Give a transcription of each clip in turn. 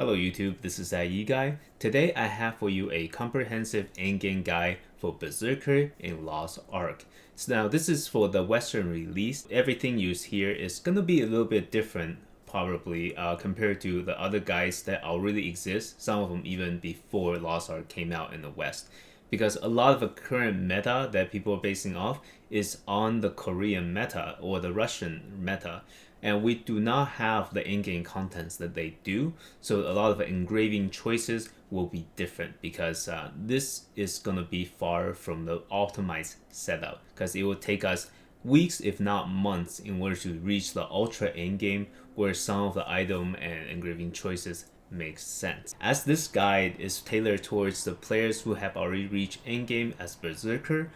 Hello YouTube, this is IE Guy. Today I have for you a comprehensive endgame guide for Berserker in Lost Ark. So now this is for the Western release. Everything used here is gonna be a little bit different probably compared to the other guides that already exist, some of them even before Lost Ark came out in the West. Because a lot of the current meta that people are basing off is on the Korean meta or the Russian meta. And we do not have the in-game contents that they do, so a lot of the engraving choices will be different because this is going to be far from the optimized setup, because it will take us weeks if not months in order to reach the Ultra Endgame where some of the item and engraving choices makes sense. As this guide is tailored towards the players who have already reached endgame as Berserker,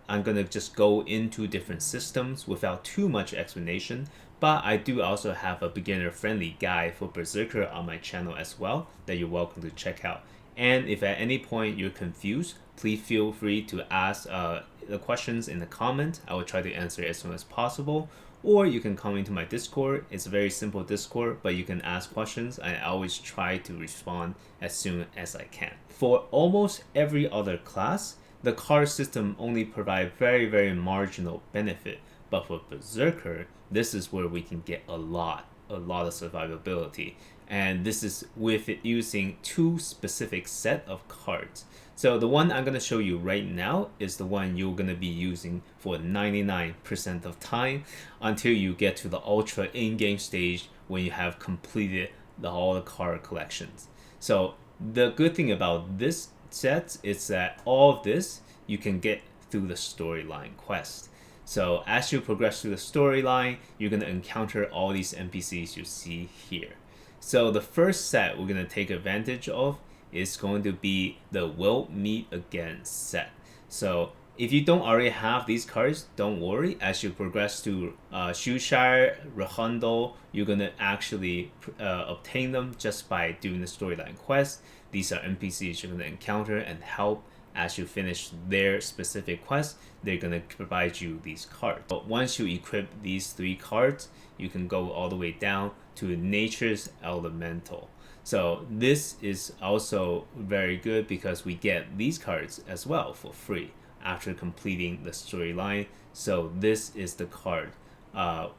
I'm gonna just go into different systems without too much explanation, but I do also have a beginner-friendly guide for Berserker on my channel as well that you're welcome to check out. And if at any point you're confused, please feel free to ask the questions in the comment. I will try to answer as soon as possible. Or you can come into my Discord. It's a very simple Discord, but you can ask questions. I always try to respond as soon as I can. For almost every other class, the card system only provides very marginal benefit, but for Berserker, this is where we can get a lot of survivability, and this is with it using two specific set of cards. So the one I'm going to show you right now is the one you're going to be using for 99% of time until you get to the Ultra Endgame stage when you have completed all the card collections. So the good thing about this set is that all of this you can get through the storyline quest. So as you progress through the storyline, you're going to encounter all these NPCs you see here. So the first set we're going to take advantage of is going to be the We'll Meet Again set. So if you don't already have these cards, don't worry. As you progress to Shushire, Rahundel, you're going to actually obtain them just by doing the storyline quest. These are NPCs you're going to encounter and help as you finish their specific quest. They're going to provide you these cards. But once you equip these three cards, you can go all the way down to Nature's Elemental. So this is also very good because we get these cards as well for free after completing the storyline. So this is the card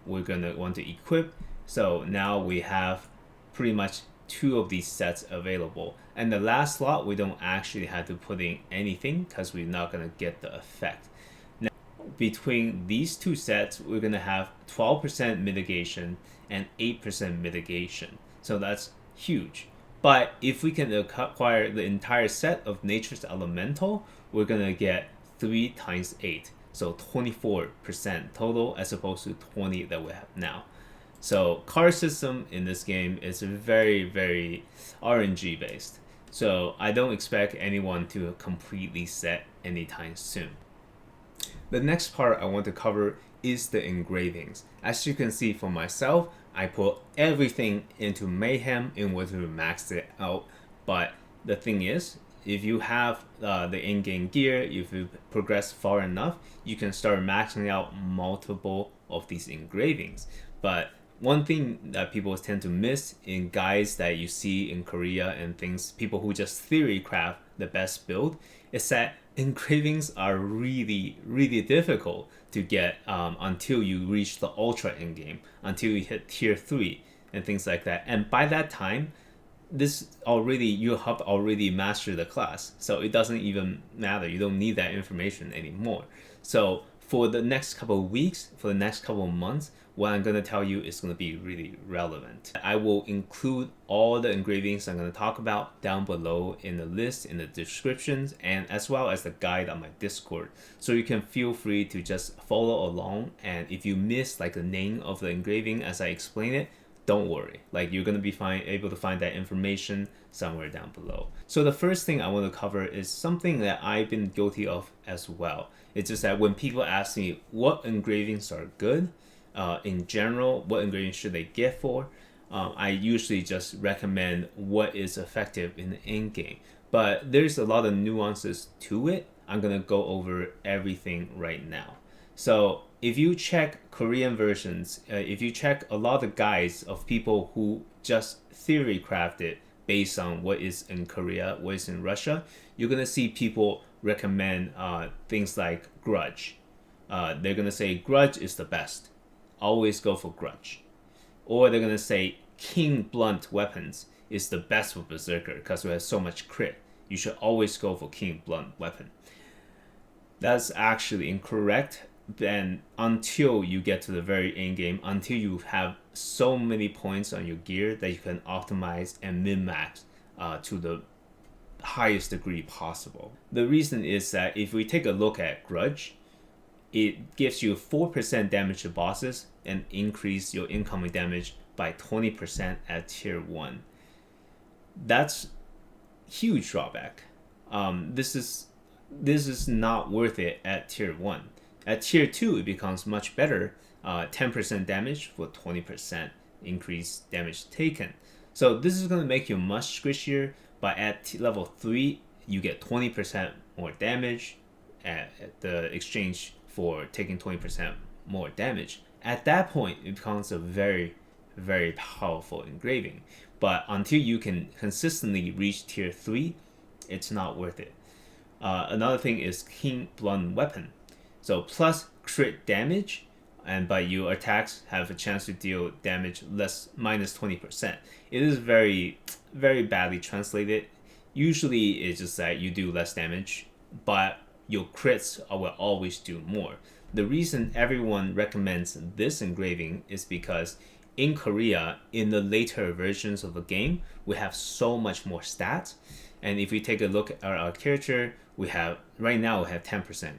we're going to want to equip. So now we have pretty much two of these sets available, and the last slot we don't actually have to put in anything because we're not going to get the effect. Now between these two sets we're going to have 12% mitigation and 8% mitigation, so that's huge. But if we can acquire the entire set of Nature's Elemental, we're going to get 3 times 8, so 24% total as opposed to 20 that we have now. So card system in this game is very RNG based. So I don't expect anyone to completely set anytime soon. The next part I want to cover is the engravings. As you can see for myself, I put everything into Mayhem in order to max it out. But the thing is, if you have the in-game gear, if you progress far enough, you can start maxing out multiple of these engravings. But one thing that people tend to miss in guides that you see in Korea and things, people who just theory craft the best build, is that engravings are really difficult to get until you reach the Ultra Endgame, until you hit tier 3 and things like that. And by that time, you have already mastered the class, so it doesn't even matter. You don't need that information anymore. So for the next couple of weeks, for the next couple of months, what I'm going to tell you is going to be really relevant. I will include all the engravings I'm going to talk about down below in the list, in the descriptions, and as well as the guide on my Discord. So you can feel free to just follow along, and if you miss like the name of the engraving as I explain it, don't worry. Like, you're going to be able to find that information somewhere down below. So the first thing I want to cover is something that I've been guilty of as well. It's just that when people ask me what engravings are good, in general, what engravings should they get for, I usually just recommend what is effective in the end game. But there's a lot of nuances to it. I'm going to go over everything right now. So if you check Korean versions, if you check a lot of guides of people who just theory crafted based on what is in Korea, what is in Russia, you're gonna see people recommend things like Grudge. They're gonna say Grudge is the best. Always go for Grudge. Or they're gonna say KeenBluntWeapons is the best for Berserker because we have so much crit. You should always go for KeenBluntWeapon. That's actually incorrect. Then until you get to the very end game, until you have so many points on your gear that you can optimize and min-max to the highest degree possible. The reason is that if we take a look at Grudge, it gives you 4% damage to bosses and increase your incoming damage by 20% at tier 1. That's huge drawback. This is not worth it at tier 1. At tier 2, it becomes much better. 10% damage for 20% increased damage taken. So this is going to make you much squishier, but at level 3, you get 20% more damage at the exchange for taking 20% more damage. At that point, it becomes a very, very powerful engraving. But until you can consistently reach tier 3, it's not worth it. Another thing is KeenBluntWeapon. So plus crit damage, and by your attacks have a chance to deal damage minus 20%. It is very, very badly translated. Usually it's just that you do less damage, but your crits will always do more. The reason everyone recommends this engraving is because in Korea, in the later versions of the game, we have so much more stats. And if we take a look at our character, right now we have 10%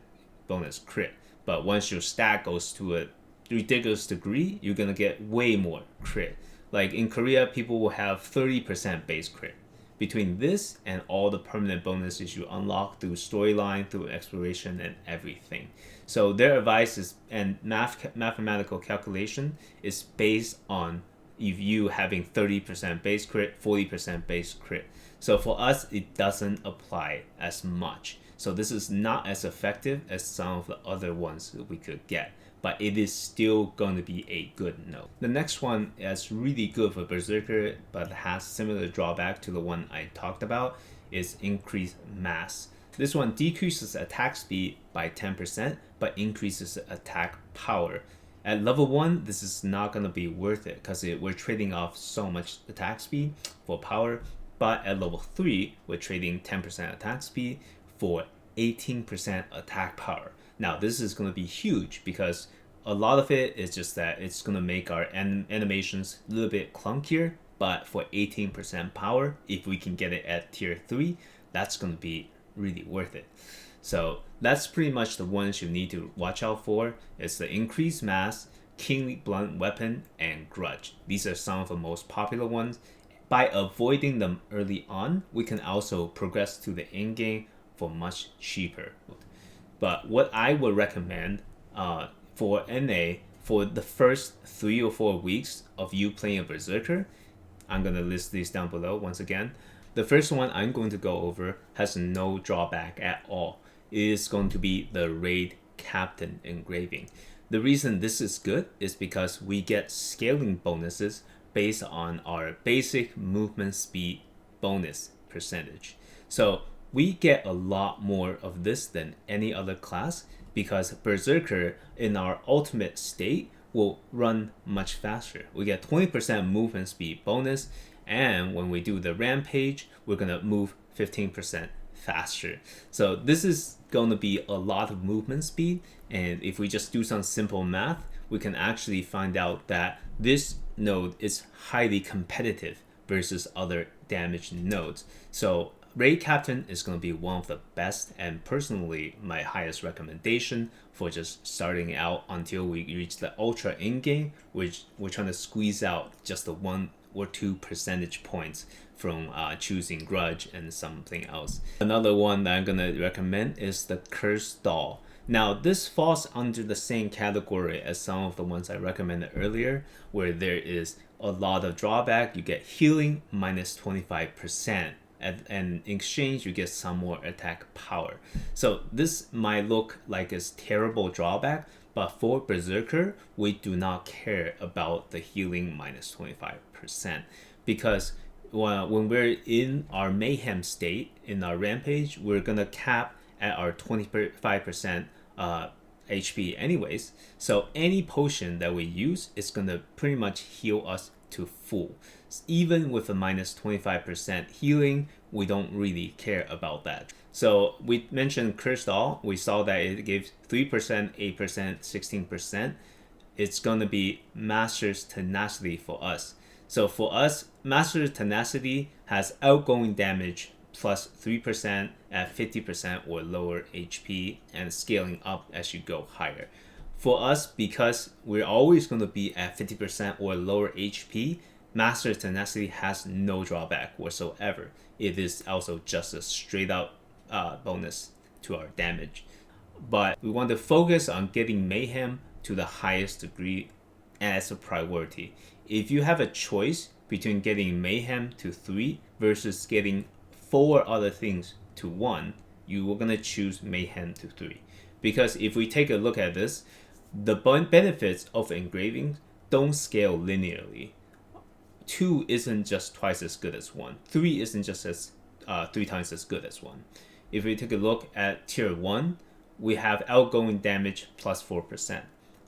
bonus crit. But once your stat goes to a ridiculous degree, you're going to get way more crit. Like in Korea, people will have 30% base crit. Between this and all the permanent bonuses you unlock through storyline, through exploration, and everything. So their advice is, and mathematical calculation is based on if you having 30% base crit, 40% base crit. So for us, it doesn't apply as much. So this is not as effective as some of the other ones that we could get, but it is still going to be a good node. The next one is really good for Berserker, but has similar drawback to the one I talked about, is increased mass. This one decreases attack speed by 10%, but increases attack power. At level 1, this is not going to be worth it because we're trading off so much attack speed for power, but at level 3, we're trading 10% attack speed for 18% attack power. Now this is going to be huge because a lot of it is just that it's going to make our animations a little bit clunkier, but for 18% power, if we can get it at tier 3, that's going to be really worth it. So that's pretty much the ones you need to watch out for. It's the increased mass, KeenBluntWeapon, and Grudge. These are some of the most popular ones. By avoiding them early on, we can also progress to the end game for much cheaper. But what I would recommend for NA, for the first 3 or 4 weeks of you playing a Berserker, I'm going to list these down below once again. The first one I'm going to go over has no drawback at all. It is going to be the Raid Captain engraving. The reason this is good is because we get scaling bonuses based on our basic movement speed bonus percentage. So we get a lot more of this than any other class because Berserker in our ultimate state will run much faster. We get 20% movement speed bonus, and when we do the rampage, we're gonna move 15% faster. So this is going to be a lot of movement speed, and if we just do some simple math, we can actually find out that this node is highly competitive versus other damaged nodes. So Raid Captain is going to be one of the best, and personally my highest recommendation for just starting out until we reach the Ultra Endgame, which we're trying to squeeze out just the 1 or 2 percentage points from choosing Grudge and something else. Another one that I'm going to recommend is the Cursed Doll. Now this falls under the same category as some of the ones I recommended earlier, where there is a lot of drawback. You get healing minus 25%. And in exchange, you get some more attack power. So this might look like a terrible drawback, but for Berserker, we do not care about the healing minus 25% because when we're in our mayhem state, in our rampage, we're gonna cap at our 25% HP anyways. So any potion that we use is gonna pretty much heal us to full. Even with a minus 25% healing, we don't really care about that. So we mentioned Cursed All. We saw that it gives 3%, 8%, 16%. It's gonna be Master's Tenacity for us. So for us, Master's Tenacity has outgoing damage plus 3% at 50% or lower HP and scaling up as you go higher. For us, because we're always going to be at 50% or lower HP, Master's Tenacity has no drawback whatsoever. It is also just a straight up bonus to our damage. But we want to focus on getting Mayhem to the highest degree as a priority. If you have a choice between getting Mayhem to 3 versus getting 4 other things to 1, you are going to choose Mayhem to 3. Because if we take a look at this, the benefits of engraving don't scale linearly. 2 isn't just twice as good as 1. 3 isn't just as 3 times as good as 1. If we take a look at tier 1, we have outgoing damage plus 4%.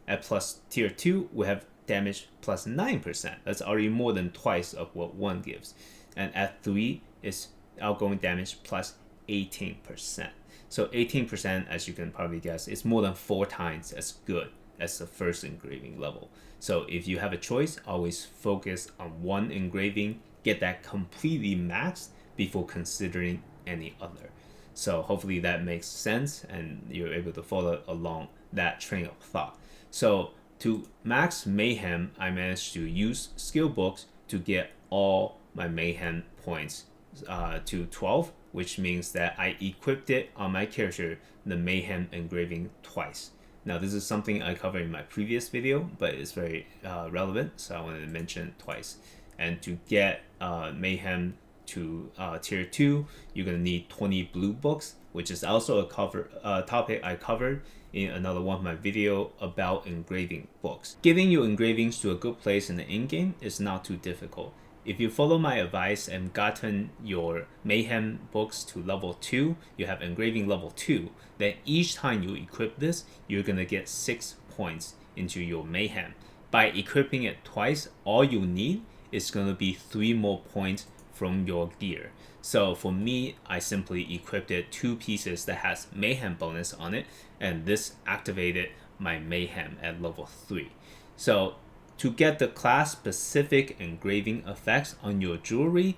At plus tier 2, we have damage plus 9%. That's already more than twice of what 1 gives. And at 3 is outgoing damage plus 18%. So 18%, as you can probably guess, is more than 4 times as good as the first engraving level. So if you have a choice, always focus on one engraving, get that completely maxed before considering any other. So hopefully that makes sense and you're able to follow along that train of thought. So to max Mayhem, I managed to use skill books to get all my Mayhem points to 12, which means that I equipped it on my character, the Mayhem engraving, twice. Now this is something I covered in my previous video, but it's very relevant, so I wanted to mention it twice. And to get Mayhem to tier 2, you're going to need 20 blue books, which is also a topic I covered in another one of my video about engraving books. Getting your engravings to a good place in the in-game is not too difficult. If you follow my advice and gotten your Mayhem books to level 2, you have engraving level 2, then each time you equip this, you're going to get 6 points into your Mayhem. By equipping it twice, all you need is going to be 3 more points from your gear. So for me, I simply equipped it 2 pieces that has Mayhem bonus on it, and this activated my Mayhem at level 3. So to get the class specific engraving effects on your jewelry,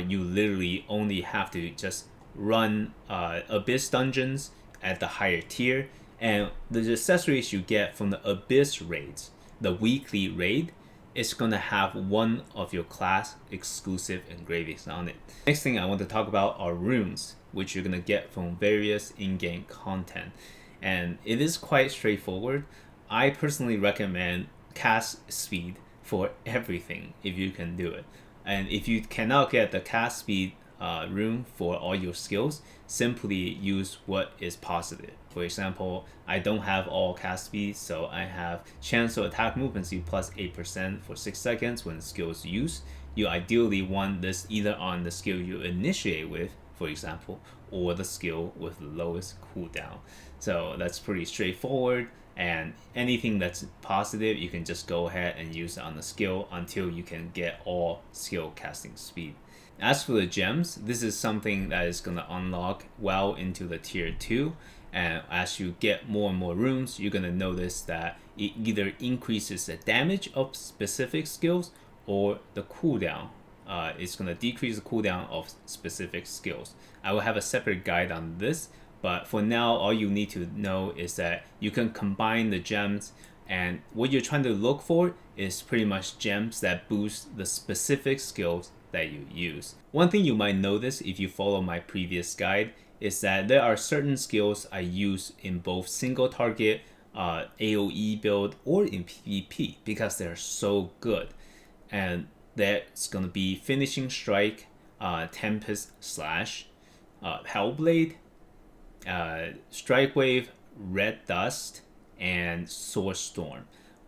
you literally only have to just run Abyss dungeons at the higher tier, and the accessories you get from the Abyss raids, the weekly raid, is going to have one of your class exclusive engravings on it. Next thing I want to talk about are runes, which you're going to get from various in-game content. And it is quite straightforward. I personally recommend cast speed for everything if you can do it. And if you cannot get the cast speed rune for all your skills, simply use what is positive. For example, I don't have all cast speed, so I have chance to attack movement speed plus 8% for 6 seconds when the skill is used. You ideally want this either on the skill you initiate with, for example, or the skill with the lowest cooldown. So that's pretty straightforward, and anything that's positive, you can just go ahead and use it on the skill until you can get all skill casting speed. As for the gems, this is something that is going to unlock well into the tier 2, and as you get more and more runes, you're going to notice that it either increases the damage of specific skills or the cooldown. It's going to decrease the cooldown of specific skills. I will have a separate guide on this, but for now, all you need to know is that you can combine the gems, and what you're trying to look for is pretty much gems that boost the specific skills that you use. One thing you might notice if you follow my previous guide is that there are certain skills I use in both single target AoE build or in PvP because they're so good. And that's going to be Finishing Strike, Tempest slash, Hellblade, Strike Wave, Red Dust, and Sword Storm.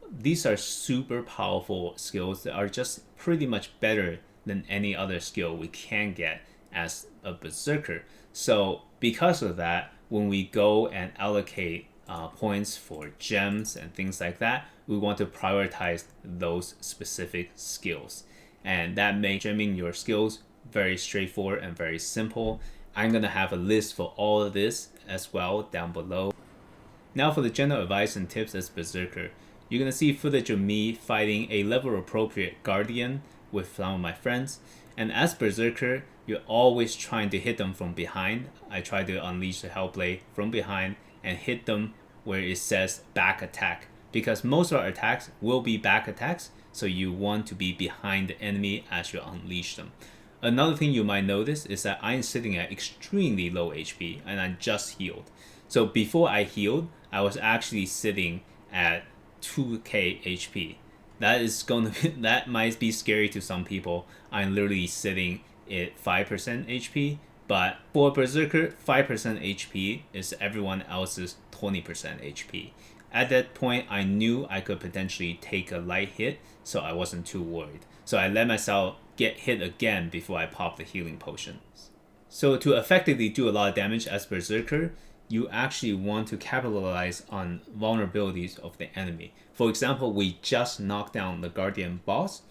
These are super powerful skills that are just pretty much better than any other skill we can get as a Berserker. So because of that, when we go and allocate points for gems and things like that, we want to prioritize those specific skills. And that makes gemming your skills very straightforward and very simple. I'm going to have a list for all of this as well down below. Now for the general advice and tips as Berserker, you're going to see footage of me fighting a level appropriate Guardian with some of my friends. And as Berserker, you're always trying to hit them from behind. I try to unleash the Hellblade from behind and hit them where it says back attack, because most of our attacks will be back attacks, so you want to be behind the enemy as you unleash them. Another thing you might notice is that I'm sitting at extremely low HP and I just healed. So before I healed, I was actually sitting at 2k HP. That might be scary to some people. I'm literally sitting at 5% HP, but for Berserker, 5% HP is everyone else's 20% HP. At that point, I knew I could potentially take a light hit, so I wasn't too worried. So I let myself get hit again before I pop the healing potion. So to effectively do a lot of damage as Berserker, you actually want to capitalize on vulnerabilities of the enemy. For example, we just knocked down the Guardian boss,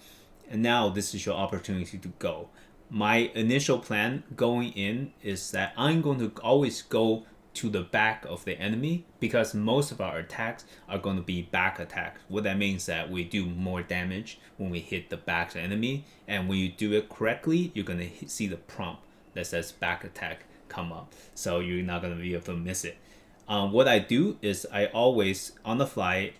and now this is your opportunity to go. My initial plan going in is that I'm going to always go to the back of the enemy, because most of our attacks are going to be back attacks. What that means is that we do more damage when we hit the back of the enemy, and when you do it correctly, you're going to see the prompt that says back attack come up, so you're not going to be able to miss it. What I do is I always on the fly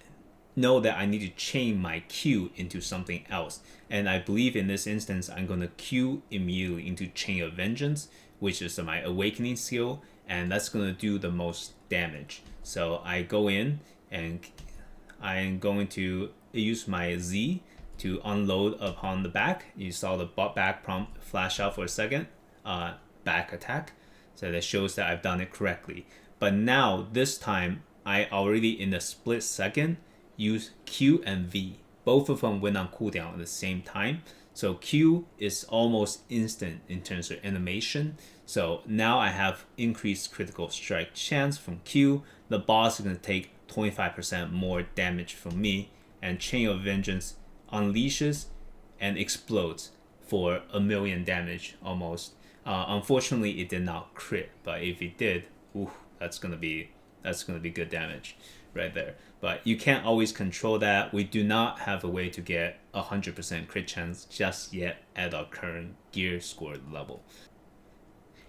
know that I need to chain my Q into something else, and I believe in this instance I'm going to Q immediately into Chain of Vengeance, which is my awakening skill, and that's going to do the most damage. So I go in and I'm going to use my Z to unload upon the back. You saw the back prompt flash out for a second, back attack, so that shows that I've done it correctly. But now this time I already in a split second use Q and V. Both of them went on cooldown at the same time. So Q is almost instant in terms of animation. So now I have increased critical strike chance from Q. The boss is going to take 25% more damage from me. And Chain of Vengeance unleashes and explodes for 1,000,000 damage almost. Unfortunately, it did not crit, but if it did, ooh, that's gonna be good damage right there. But you can't always control that. We do not have a way to get 100% crit chance just yet at our current gear score level.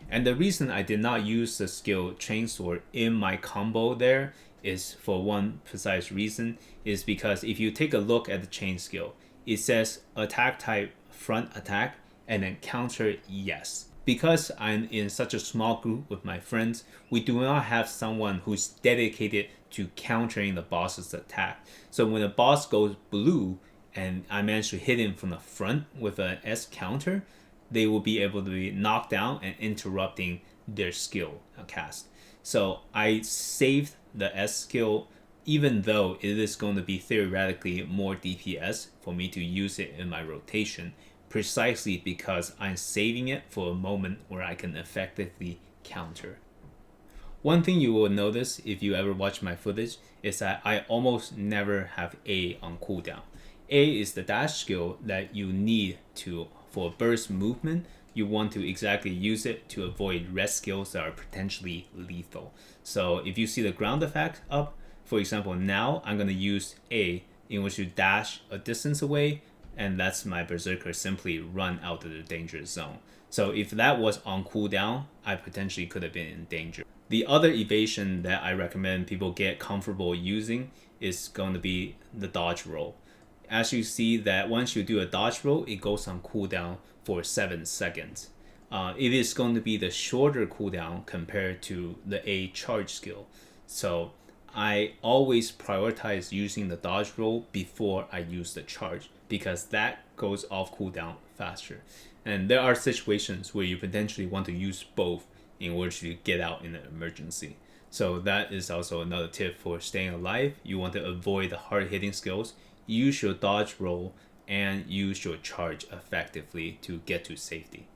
And the reason I did not use the skill Chainsword in my combo there is for one precise reason, is because if you take a look at the chain skill, it says attack type front attack and then counter yes. Because I'm in such a small group with my friends, we do not have someone who's dedicated to countering the boss's attack. So when the boss goes blue and I manage to hit him from the front with an S counter, they will be able to be knocked down and interrupting their skill cast. So I saved the S skill, even though it is going to be theoretically more DPS for me to use it in my rotation, precisely because I'm saving it for a moment where I can effectively counter. One thing you will notice if you ever watch my footage is that I almost never have A on cooldown. A is the dash skill that you need to, for burst movement, you want to exactly use it to avoid rest skills that are potentially lethal. So if you see the ground effect up, for example, now I'm going to use A in which to dash a distance away, and that's my Berserker simply run out of the dangerous zone. So if that was on cooldown, I potentially could have been in danger. The other evasion that I recommend people get comfortable using is going to be the dodge roll. As you see that once you do a dodge roll, it goes on cooldown for 7 seconds. It is going to be the shorter cooldown compared to the A charge skill. So I always prioritize using the dodge roll before I use the charge, because that goes off cooldown faster. And there are situations where you potentially want to use both in order to get out in an emergency. So that is also another tip for staying alive. You want to avoid the hard hitting skills. Use your dodge roll and use your charge effectively to get to safety.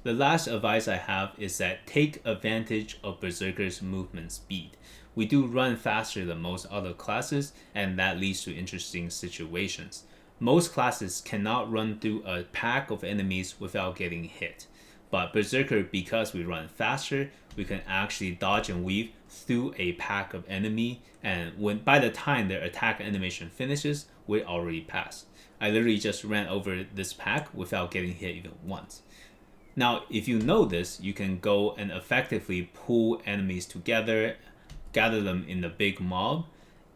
The last advice I have is that take advantage of Berserker's movement speed. We do run faster than most other classes, and that leads to interesting situations. Most classes cannot run through a pack of enemies without getting hit. But Berserker, because we run faster, we can actually dodge and weave through a pack of enemy, and by the time their attack animation finishes, we're already past. I literally just ran over this pack without getting hit even once. Now, if you know this, you can go and effectively pull enemies together, gather them in the big mob,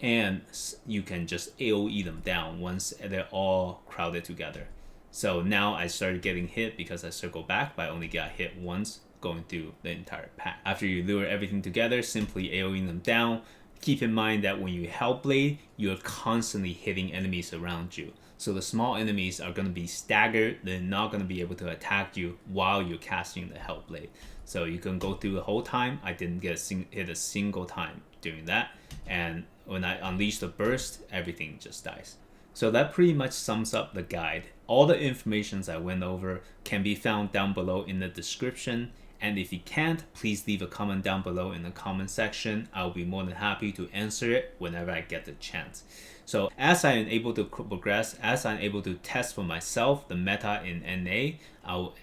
and you can just AoE them down once they're all crowded together. So now I started getting hit because I circled back, but I only got hit once going through the entire pack. After you lure everything together, simply AoEing them down. Keep in mind that when you Hellblade, you're constantly hitting enemies around you. So the small enemies are going to be staggered. They're not going to be able to attack you while you're casting the Hellblade. So you can go through the whole time. I didn't get hit a single time doing that. And when I unleash the burst, everything just dies. So that pretty much sums up the guide. All the information I went over can be found down below in the description. And if you can't, please leave a comment down below in the comment section. I'll be more than happy to answer it whenever I get the chance. So as I am able to progress, as I'm able to test for myself the meta in NA, I'll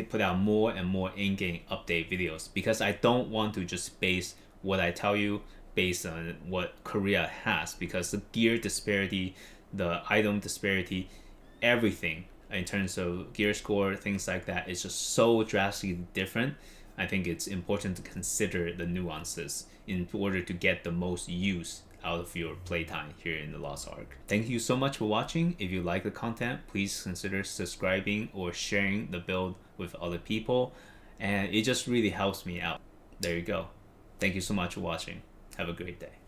put out more and more in-game update videos, because I don't want to just base what I tell you based on what Korea has, because the gear disparity, the item disparity, everything in terms of gear score, things like that, is just so drastically different. I think it's important to consider the nuances in order to get the most use out of your playtime here in the Lost Ark. Thank you so much for watching. If you like the content, please consider subscribing or sharing the build with other people, and it just really helps me out. There you go. Thank you so much for watching. Have a great day.